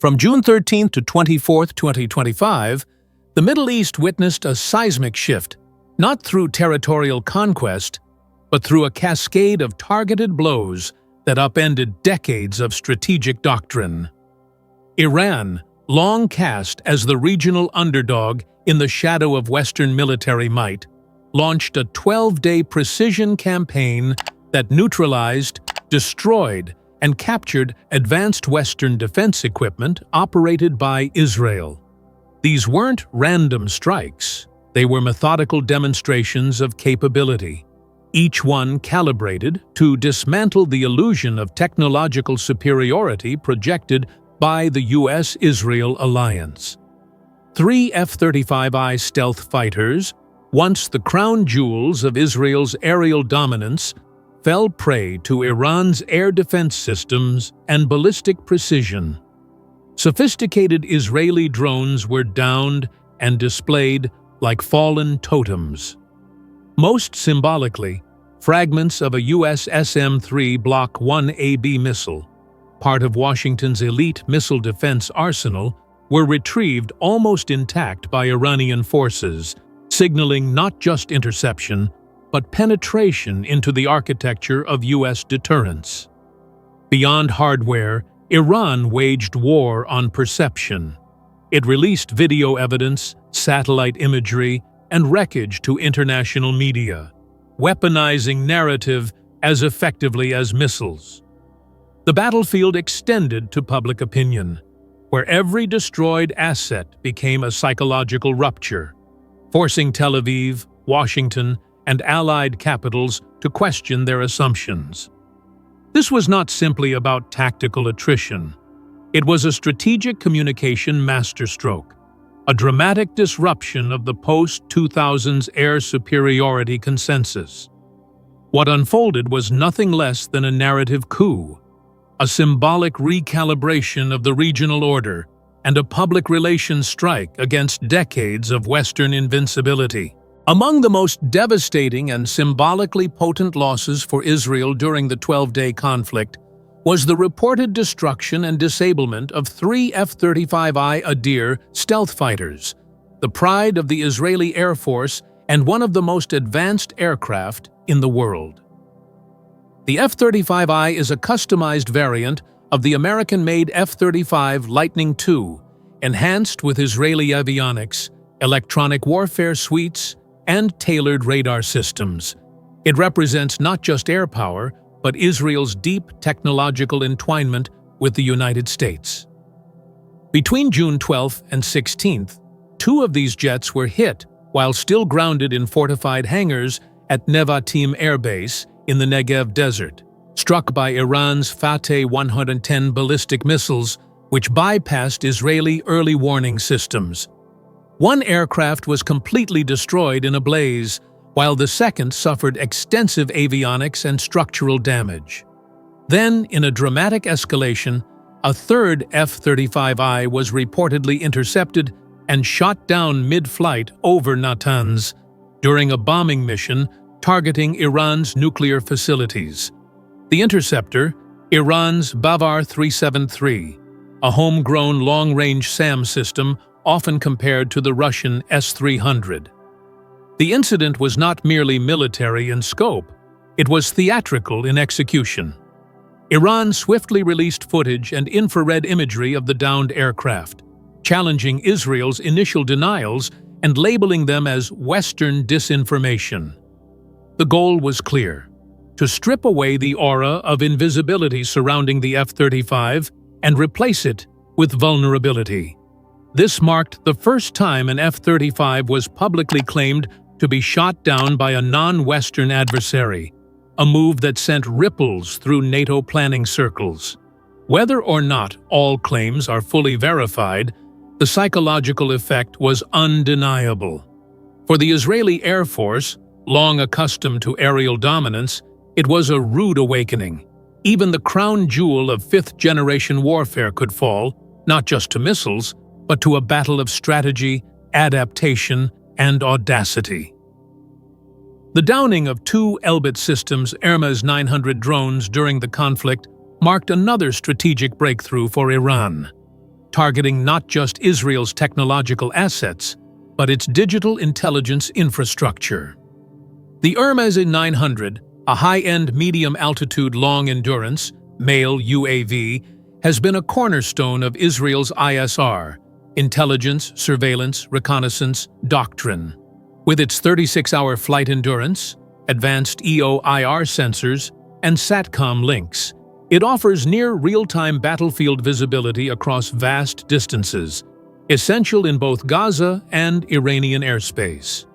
From June 13 to 24, 2025, the Middle East witnessed a seismic shift, not through territorial conquest, but through a cascade of targeted blows that upended decades of strategic doctrine. Iran, long cast as the regional underdog in the shadow of Western military might, launched a 12-day precision campaign that neutralized, destroyed, and captured advanced Western defense equipment operated by Israel. These weren't random strikes. They were methodical demonstrations of capability, each one calibrated to dismantle the illusion of technological superiority projected by the U.S.-Israel alliance. 3 F-35I stealth fighters, once the crown jewels of Israel's aerial dominance, fell prey to Iran's air defense systems and ballistic precision. Sophisticated Israeli drones were downed and displayed like fallen totems. Most symbolically, fragments of a U.S. SM-3 Block 1AB missile, part of Washington's elite missile defense arsenal, were retrieved almost intact by Iranian forces, signaling not just interception, but penetration into the architecture of U.S. deterrence. Beyond hardware, Iran waged war on perception. It released video evidence, satellite imagery, and wreckage to international media, weaponizing narrative as effectively as missiles. The battlefield extended to public opinion, where every destroyed asset became a psychological rupture, forcing Tel Aviv, Washington, and allied capitals to question their assumptions. This was not simply about tactical attrition. It was a strategic communication masterstroke, a dramatic disruption of the post-2000s air superiority consensus. What unfolded was nothing less than a narrative coup, a symbolic recalibration of the regional order, and a public relations strike against decades of Western invincibility. Among the most devastating and symbolically potent losses for Israel during the 12-day conflict was the reported destruction and disablement of 3 F-35I Adir stealth fighters, the pride of the Israeli Air Force and one of the most advanced aircraft in the world. The F-35I is a customized variant of the American-made F-35 Lightning II, enhanced with Israeli avionics, electronic warfare suites, and tailored radar systems. It represents not just air power, but Israel's deep technological entwinement with the United States. Between June 12 and 16, 2 of these jets were hit while still grounded in fortified hangars at Nevatim Air Base in the Negev Desert, struck by Iran's Fateh 110 ballistic missiles, which bypassed Israeli early warning systems. One aircraft was completely destroyed in a blaze, while the second suffered extensive avionics and structural damage. Then, in a dramatic escalation, a third F-35I was reportedly intercepted and shot down mid-flight over Natanz during a bombing mission targeting Iran's nuclear facilities. The interceptor, Iran's Bavar 373, a homegrown long-range SAM system often compared to the Russian S-300. The incident was not merely military in scope, it was theatrical in execution. Iran swiftly released footage and infrared imagery of the downed aircraft, challenging Israel's initial denials and labeling them as Western disinformation. The goal was clear: to strip away the aura of invisibility surrounding the F-35 and replace it with vulnerability. This marked the first time an F-35 was publicly claimed to be shot down by a non-Western adversary, a move that sent ripples through NATO planning circles. Whether or not all claims are fully verified, the psychological effect was undeniable. For the Israeli Air Force, long accustomed to aerial dominance, it was a rude awakening. Even the crown jewel of fifth-generation warfare could fall, not just to missiles, but to a battle of strategy, adaptation, and audacity. The downing of 2 Elbit Systems Hermes 900 drones during the conflict marked another strategic breakthrough for Iran. targeting not just Israel's technological assets, but its digital intelligence infrastructure. The Hermes 900, a high-end medium-altitude long-endurance, male UAV, has been a cornerstone of Israel's ISR, intelligence, surveillance, reconnaissance, doctrine. With its 36-hour flight endurance, advanced EO/IR sensors, and SATCOM links, it offers near real-time battlefield visibility across vast distances, essential in both Gaza and Iranian airspace.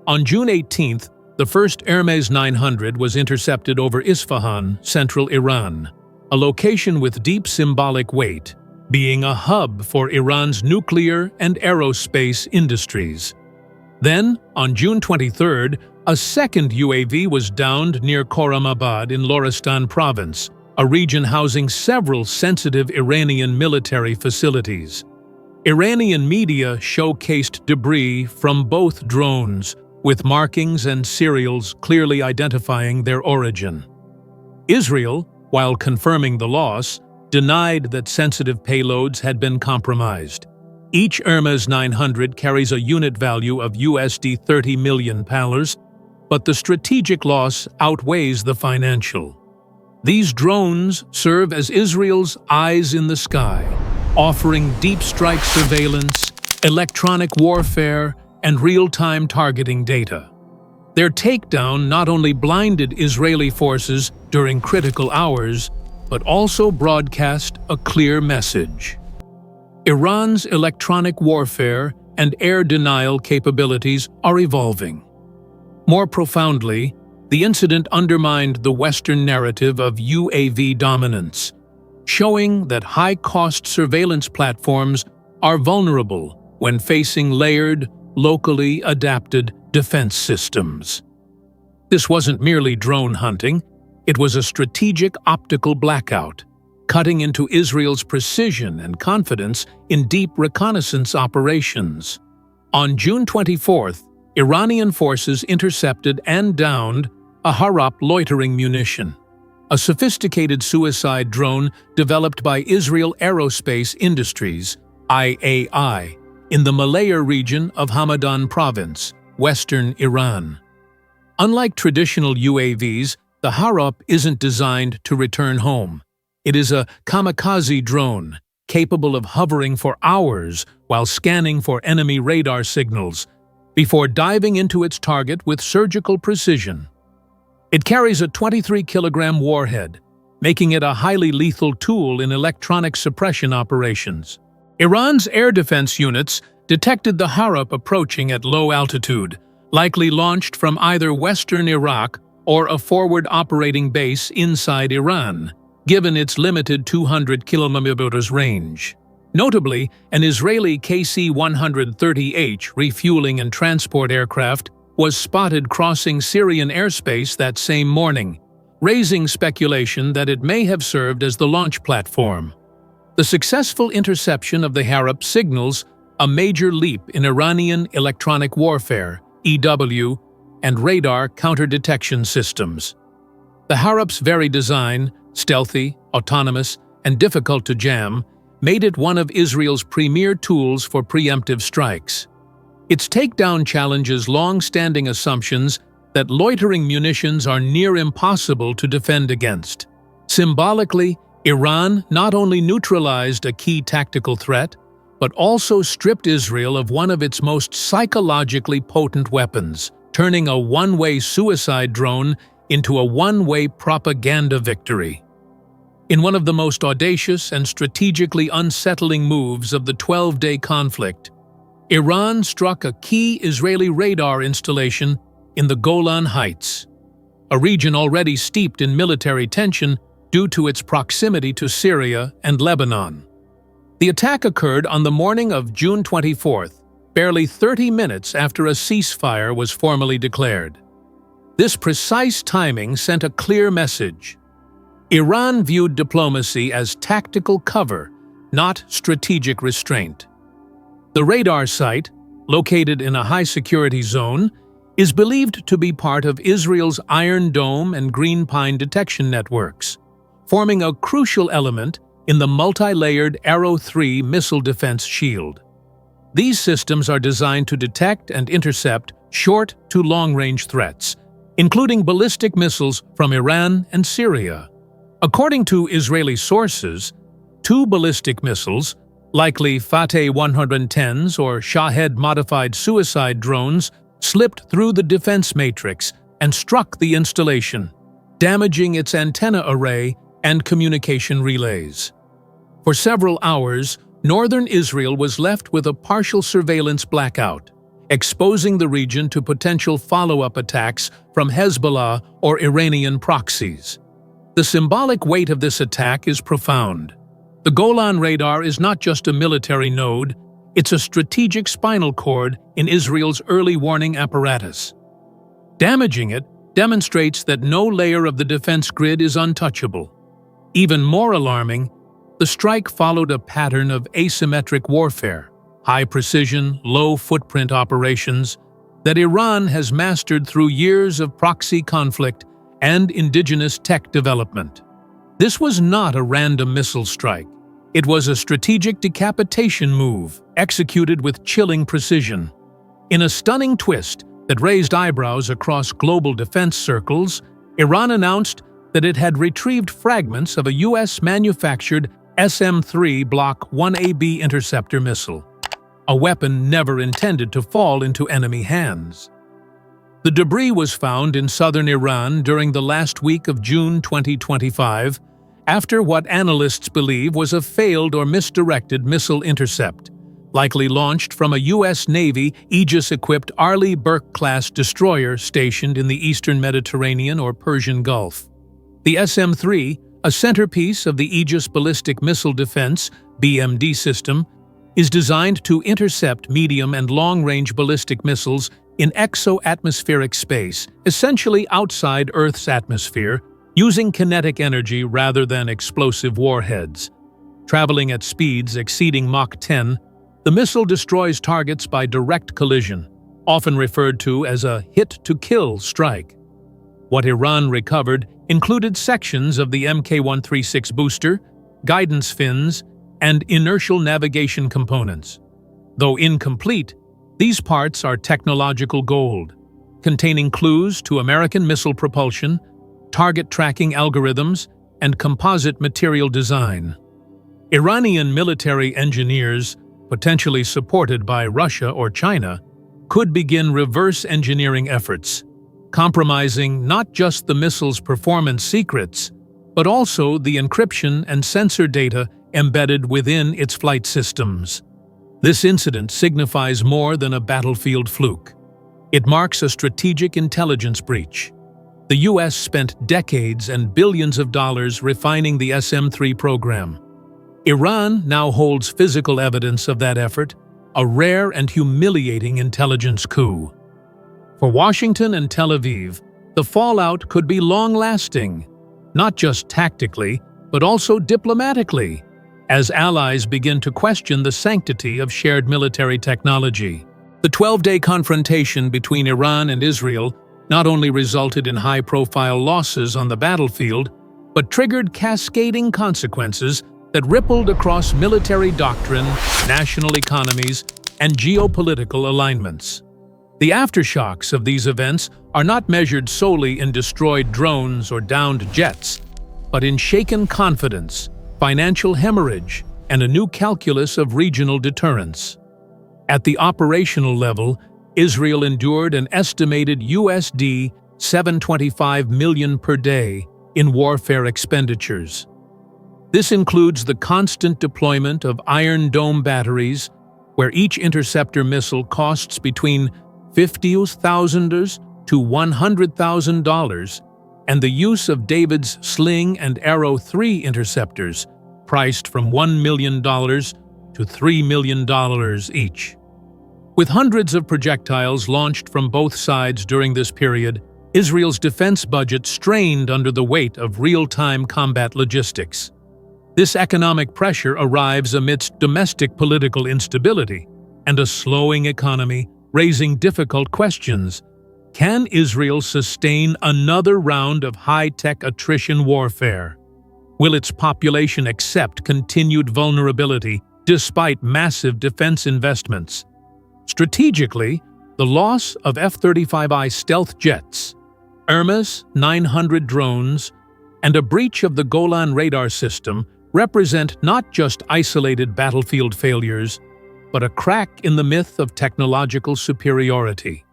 On June 18th, the first Hermes 900 was intercepted over Isfahan, central Iran, a location with deep symbolic weight, being a hub for Iran's nuclear and aerospace industries. Then, on June 23rd, a second UAV was downed near Khorramabad in Loristan province, a region housing several sensitive Iranian military facilities. Iranian media showcased debris from both drones, with markings and serials clearly identifying their origin. Israel, while confirming the loss, denied that sensitive payloads had been compromised. Each Hermes 900 carries a unit value of USD 30 million, but the strategic loss outweighs the financial. These drones serve as Israel's eyes in the sky, offering deep strike surveillance, electronic warfare, and real-time targeting data. Their takedown not only blinded Israeli forces during critical hours, but also broadcast a clear message. Iran's electronic warfare and air denial capabilities are evolving. More profoundly, the incident undermined the Western narrative of UAV dominance, showing that high-cost surveillance platforms are vulnerable when facing layered, locally adapted defense systems. This wasn't merely drone hunting, it was a strategic optical blackout, cutting into Israel's precision and confidence in deep reconnaissance operations. On June 24th, Iranian forces intercepted and downed a Harop loitering munition, a sophisticated suicide drone developed by Israel Aerospace Industries, IAI, in the Malaya region of Hamadan province, western Iran. Unlike traditional UAVs, the Harop isn't designed to return home. It is a kamikaze drone, capable of hovering for hours while scanning for enemy radar signals, before diving into its target with surgical precision. It carries a 23-kilogram warhead, making it a highly lethal tool in electronic suppression operations. Iran's air defense units detected the Harop approaching at low altitude, likely launched from either western Iraq or a forward operating base inside Iran, given its limited 200 kilometers range. Notably, an Israeli KC-130H refueling and transport aircraft was spotted crossing Syrian airspace that same morning, raising speculation that it may have served as the launch platform. The successful interception of the Harop signals a major leap in Iranian electronic warfare, EW, and radar counter-detection systems. The Harop's very design, stealthy, autonomous, and difficult to jam, made it one of Israel's premier tools for preemptive strikes. Its takedown challenges long-standing assumptions that loitering munitions are near impossible to defend against. Symbolically, Iran not only neutralized a key tactical threat, but also stripped Israel of one of its most psychologically potent weapons, turning a one-way suicide drone into a one-way propaganda victory. In one of the most audacious and strategically unsettling moves of the 12-day conflict, Iran struck a key Israeli radar installation in the Golan Heights, a region already steeped in military tension due to its proximity to Syria and Lebanon. The attack occurred on the morning of June 24th, barely 30 minutes after a ceasefire was formally declared. This precise timing sent a clear message. Iran viewed diplomacy as tactical cover, not strategic restraint. The radar site, located in a high-security zone, is believed to be part of Israel's Iron Dome and Green Pine detection networks, forming a crucial element in the multi-layered Arrow 3 missile defense shield. These systems are designed to detect and intercept short to long-range threats, including ballistic missiles from Iran and Syria. According to Israeli sources, 2 ballistic missiles, likely Fateh 110s or Shahed-modified suicide drones, slipped through the defense matrix and struck the installation, damaging its antenna array and communication relays. For several hours, northern Israel was left with a partial surveillance blackout, exposing the region to potential follow-up attacks from Hezbollah or Iranian proxies. The symbolic weight of this attack is profound. The Golan radar is not just a military node, it's a strategic spinal cord in Israel's early warning apparatus. Damaging it demonstrates that no layer of the defense grid is untouchable. Even more alarming, the strike followed a pattern of asymmetric warfare, high-precision, low-footprint operations that Iran has mastered through years of proxy conflict and indigenous tech development. This was not a random missile strike. It was a strategic decapitation move, executed with chilling precision. In a stunning twist that raised eyebrows across global defense circles, Iran announced that it had retrieved fragments of a U.S.-manufactured SM-3 Block 1AB interceptor missile, a weapon never intended to fall into enemy hands. The debris was found in southern Iran during the last week of June 2025, after what analysts believe was a failed or misdirected missile intercept, likely launched from a U.S. Navy Aegis-equipped Arleigh Burke-class destroyer stationed in the eastern Mediterranean or Persian Gulf. The SM-3, a centerpiece of the Aegis Ballistic Missile Defense (BMD) system, is designed to intercept medium and long-range ballistic missiles in exo-atmospheric space, essentially outside Earth's atmosphere, using kinetic energy rather than explosive warheads. Traveling at speeds exceeding Mach 10, the missile destroys targets by direct collision, often referred to as a hit-to-kill strike. What Iran recovered included sections of the Mk136 booster, guidance fins, and inertial navigation components. Though incomplete, these parts are technological gold, containing clues to American missile propulsion, target tracking algorithms, and composite material design. Iranian military engineers, potentially supported by Russia or China, could begin reverse engineering efforts, compromising not just the missile's performance secrets, but also the encryption and sensor data embedded within its flight systems. This incident signifies more than a battlefield fluke. It marks a strategic intelligence breach. The U.S. spent decades and billions of dollars refining the SM-3 program. Iran now holds physical evidence of that effort, a rare and humiliating intelligence coup. For Washington and Tel Aviv, the fallout could be long-lasting, not just tactically, but also diplomatically, as allies begin to question the sanctity of shared military technology. The 12-day confrontation between Iran and Israel not only resulted in high-profile losses on the battlefield, but triggered cascading consequences that rippled across military doctrine, national economies, and geopolitical alignments. The aftershocks of these events are not measured solely in destroyed drones or downed jets, but in shaken confidence, financial hemorrhage, and a new calculus of regional deterrence. At the operational level, Israel endured an estimated USD $725 million per day in warfare expenditures. This includes the constant deployment of Iron Dome batteries, where each interceptor missile costs between $50,000 to $100,000, and the use of David's Sling and Arrow 3 interceptors, priced from $1 million to $3 million each. With hundreds of projectiles launched from both sides during this period, Israel's defense budget strained under the weight of real-time combat logistics. This economic pressure arrives amidst domestic political instability and a slowing economy, raising difficult questions. Can Israel sustain another round of high-tech attrition warfare? Will its population accept continued vulnerability despite massive defense investments? Strategically, the loss of F-35I stealth jets, Hermes 900 drones, and a breach of the Golan radar system represent not just isolated battlefield failures, but a crack in the myth of technological superiority.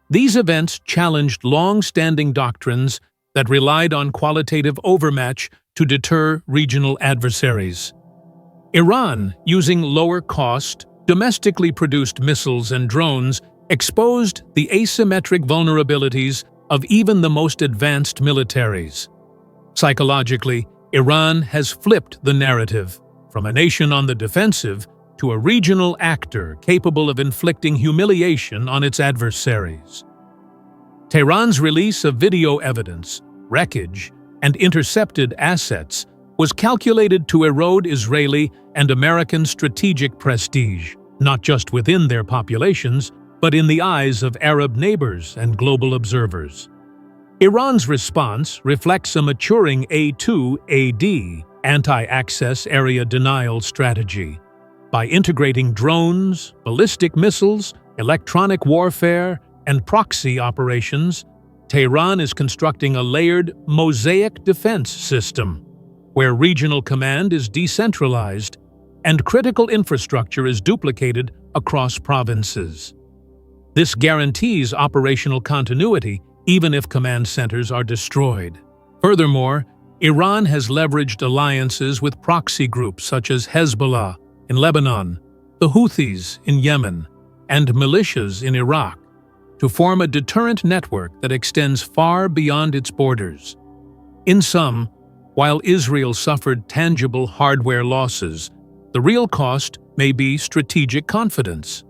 These events challenged long-standing doctrines that relied on qualitative overmatch to deter regional adversaries. Iran, using lower-cost, domestically produced missiles and drones, exposed the asymmetric vulnerabilities of even the most advanced militaries. Psychologically, Iran has flipped the narrative from a nation on the defensive to a regional actor capable of inflicting humiliation on its adversaries. Tehran's release of video evidence, wreckage, and intercepted assets was calculated to erode Israeli and American strategic prestige, not just within their populations, but in the eyes of Arab neighbors and global observers. Iran's response reflects a maturing A2AD anti-access area denial strategy. By integrating drones, ballistic missiles, electronic warfare, and proxy operations, Tehran is constructing a layered mosaic defense system, where regional command is decentralized and critical infrastructure is duplicated across provinces. This guarantees operational continuity even if command centers are destroyed. Furthermore, Iran has leveraged alliances with proxy groups such as Hezbollah in Lebanon, the Houthis in Yemen, and militias in Iraq to form a deterrent network that extends far beyond its borders. In sum, while Israel suffered tangible hardware losses, the real cost may be strategic confidence.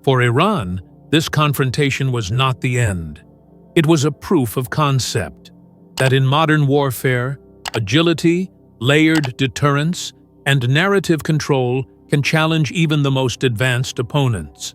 For Iran, this confrontation was not the end. It was a proof of concept that in modern warfare, agility, layered deterrence, and narrative control can challenge even the most advanced opponents.